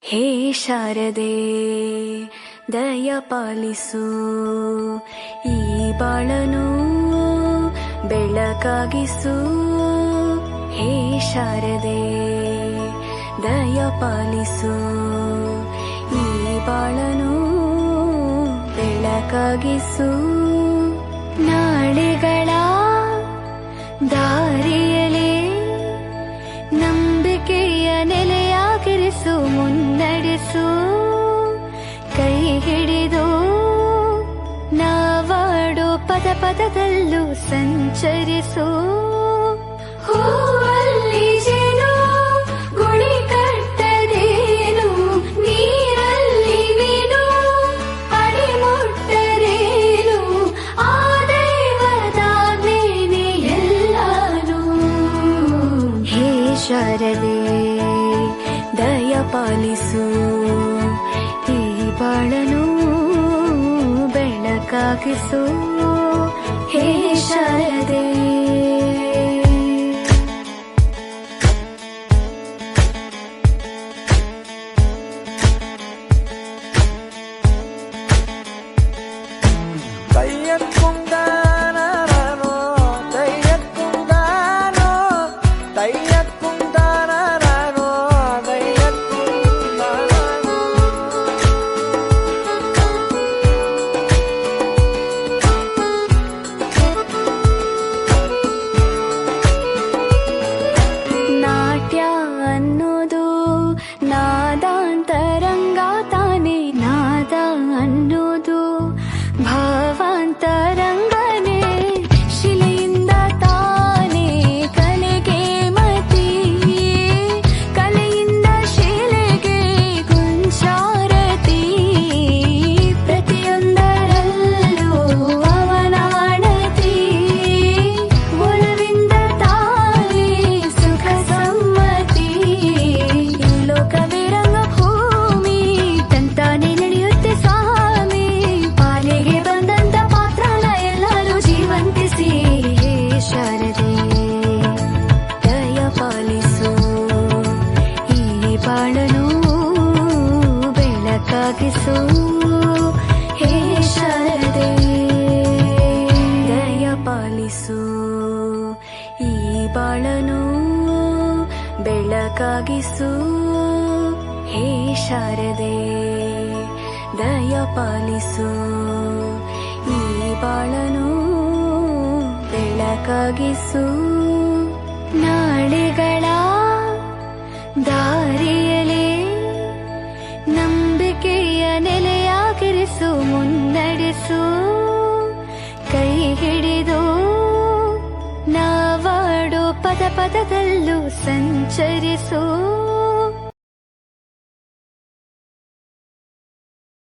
ಹೇ ಶಾರದೆ ದಯ ಪಾಲಿಸು, ಈ ಬಾಳನು ಬೆಳಕಾಗಿಸು. ಹೇ ಶಾರದೆ ದಯ ಪಾಲಿಸು, ಈ ಬಾಳನು ಬೆಳಕಾಗಿಸು. ನಾಳೆಗಳ ದಾರಿಯಲೇ ನಂಬಿಕೆಯ ನೆಲೆಯಾಗಿರಿಸು, ಮುನ್ನಡೆಸು. ಕೈ ಹಿಡಿದು ನಾವಾಡೋ ಪದ ಪದದಲ್ಲೂ ಸಂಚರಿಸು. ಹೂವಲ್ಲಿ ಜೇನು ಗುಳಿ ಕಟ್ಟದೇನು, ನೀರಲ್ಲಿ ಮೀನು ಅಡಿ ಮುಟ್ಟರೇನು, ಆ ದೈವದಾಜ್ಞೆನೇ ಎಲ್ಲಾನು. ಹೇ ಶಾರದೆ ದಯ ಪಾಲಿಸು, ಈ ಬಾಳನು ಬೆಳಕಾಗಿಸು. ಹೇ ಶಾರದೆ ಅನ್ನೋದು ನಾದಾಂತರಂಗ ತಾನೆ, ನಾದ ಅನ್ನೋದು ಭಾವಾಂತರಂಗನೇ. ಶಿಲೆಯಿಂದ ತಾನೇ ಕಲೆಗೆ ಮತಿ, ಕಲೆಯಿಂದ ಶಿಲೆಗೆ ಕುಂಚಾರತಿ. ಪ್ರತಿಯೊಂದರಲ್ಲೂ ಅವನಾಣತಿ, ಒಲವಿಂದ ತಾನೇ ಸುಖ ಸಮ್ಮತಿ. ಲೋಕವೇ ರಂಗಭೂಮಿ ತಂತಾನೆ ನಡೆಯುತ್ತೆ ಸ್ವಾಮಿ, ಪಾಲಿಗೆ ಬಂದಂತ ಪಾತ್ರನ ಎಲ್ಲರೂ ಜೀವಂತಿಸಿ. ಹೇ ಶಾರದೆ ದಯ ಪಾಲಿಸು, ಈ ಬಾಳನು ಬೆಳಕಾಗಿಸು. ಹೇ ಶಾರದೆ ದಯ ಪಾಲಿಸು, ಈ ಬಾಳನು ಬೆಳಕಾಗಿಸು. ಹೇ ಶಾರದೆ ದಯ ಪಾಲಿಸು, ಈ ಬಾಳನು ಬೆಳಕಾಗಿಸು. ನಾಳೆಗಳ ದಾರಿಯಲೇ ನಂಬಿಕೆಯ ನೆಲೆಯಾಗಿರಿಸು, ಮುನ್ನಡೆಸು. ಕೈ ಹಿಡಿದು ನಾವಾಡೋ ಪದ ಪದದಲ್ಲೂ ಸಂಚರಿಸು.